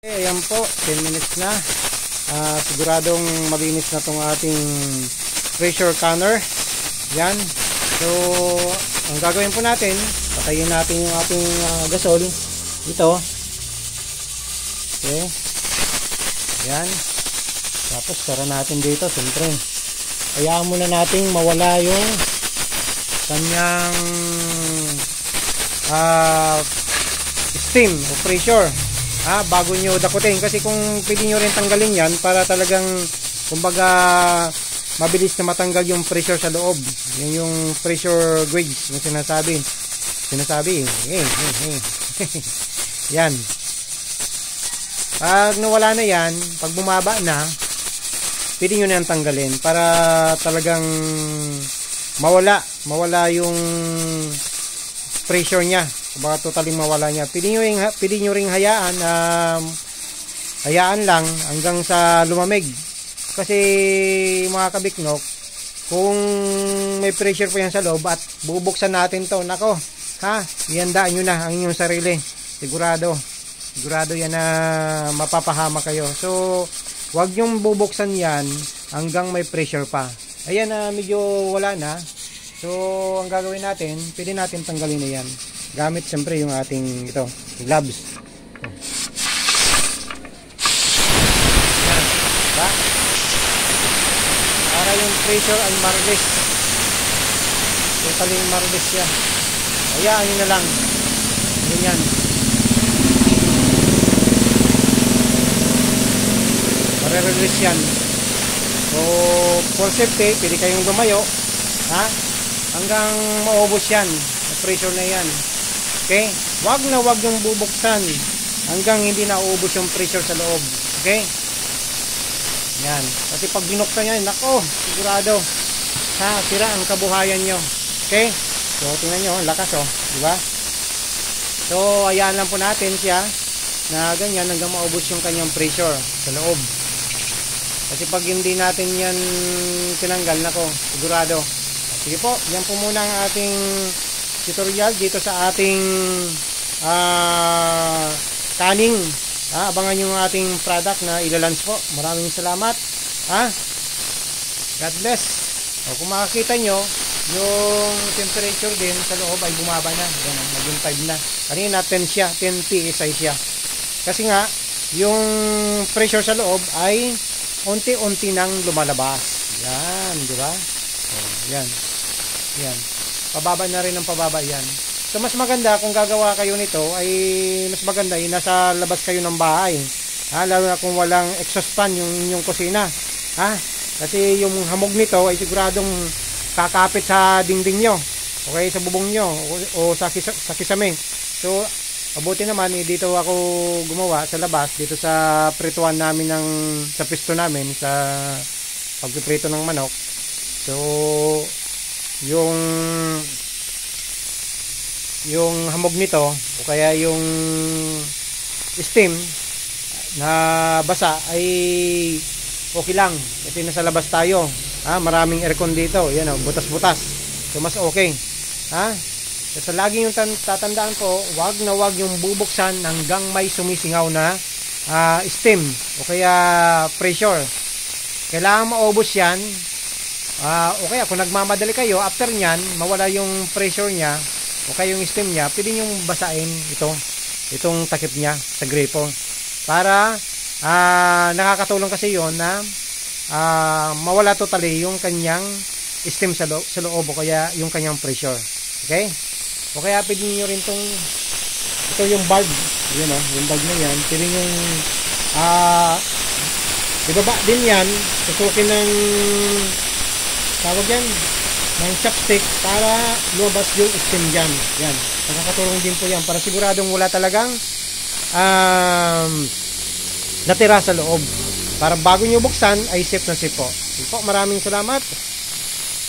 Ayan po, 10 minutes na. Siguradong malinis na tong ating pressure canner. Yan. So, ang gagawin po natin, patayin natin yung ating gasol dito. Okay. Yan. Tapos tara natin dito, siyempre. Hayaan muna natin mawala yung kanyang steam o pressure. Bago nyo dakutin, kasi kung pwede nyo rin tanggalin yan para talagang kumbaga mabilis na matanggal yung pressure sa loob. Yan yung pressure gauge yung sinasabi yan. Pag nawala na yan, pag bumaba na, pwede nyo na yan tanggalin para talagang mawala yung pressure nya. Baka totaling mawala niya. Pwede nyo ring hayaan lang hanggang sa lumamig. Kasi mga kabiknok, kung may pressure pa yan sa loob at bubuksan natin to, nako, ihandaan nyo na ang inyong sarili. Sigurado yan na mapapahama kayo. So wag nyong bubuksan yan hanggang may pressure pa. Ayan na, medyo wala na. So ang gagawin natin, pwede natin tanggalin na yan gamit siyempre yung ating gloves. Diba? Para yung pressure ay marlis. Totaling marlis yan. Hayaan nyo na lang. Ganyan. Marerelease yan. So for safety, pwede kayong lumayo hanggang maubos yan. Pressure na yan. Okay? Wag yung bubuksan hanggang hindi na uubos yung pressure sa loob. Okay? Yan. Kasi pag binuksan yan, nako, sigurado sira ang kabuhayan nyo. Okay? So tingnan nyo, lakas diba? So ayan lang po natin siya na ganyan hanggang maubos yung kanyang pressure sa loob. Kasi pag hindi natin yan tinanggal, nako, sigurado. Sige po, yan po muna ang ating tutorial dito sa ating canning. Abangan yung ating product na ilalunch po. Maraming salamat. God bless. Kung makakita nyo, yung temperature din sa loob ay bumaba na. Yan, naging 5 na. Kanina 10 siya, 10 PSI siya. Kasi nga, yung pressure sa loob ay unti-unti nang lumalabas. Yan, di ba? Yan. Yan. Pababa na rin ng pababa yan. So mas maganda kung gagawa kayo nito ay mas maganda nasa labas kayo ng bahay. Lalo na kung walang exhaust fan yung inyong kusina. Kasi yung hamog nito ay siguradong kakapit sa dingding nyo. Okay, sa bubong nyo o sa kisame. So mabuti naman dito ako gumawa sa labas, dito sa prituan namin sa pisto namin sa pagpiprito ng manok. So yung hamog nito o kaya yung steam na basa ay okay lang kasi nasa labas tayo. Maraming aircon dito, yan butas-butas. So mas okay. Kasi lagi yung tatandaan po, wag yung bubuksan hanggang may sumisingaw na steam o kaya pressure. Kailangan maubos yan. Okay, kung nagmamadali kayo, after nyan, mawala yung pressure nya o kaya yung steam nya, pwede nyong basain itong takip nya sa gripo para nakakatulong kasi yon na mawala totally yung kanyang steam sa loob o kaya yung kanyang pressure. Okay? O kaya pwede nyo rin ito yung bulb, yung bulb na yan, pwede nyo ibaba din yan, susukin ng tawag yan ng chopstick para lumabas yung steam dyan. Yan, nakakatulong din po yan para siguradong wala talagang natira sa loob, para bago nyo buksan ay safe na safe po. Maraming salamat.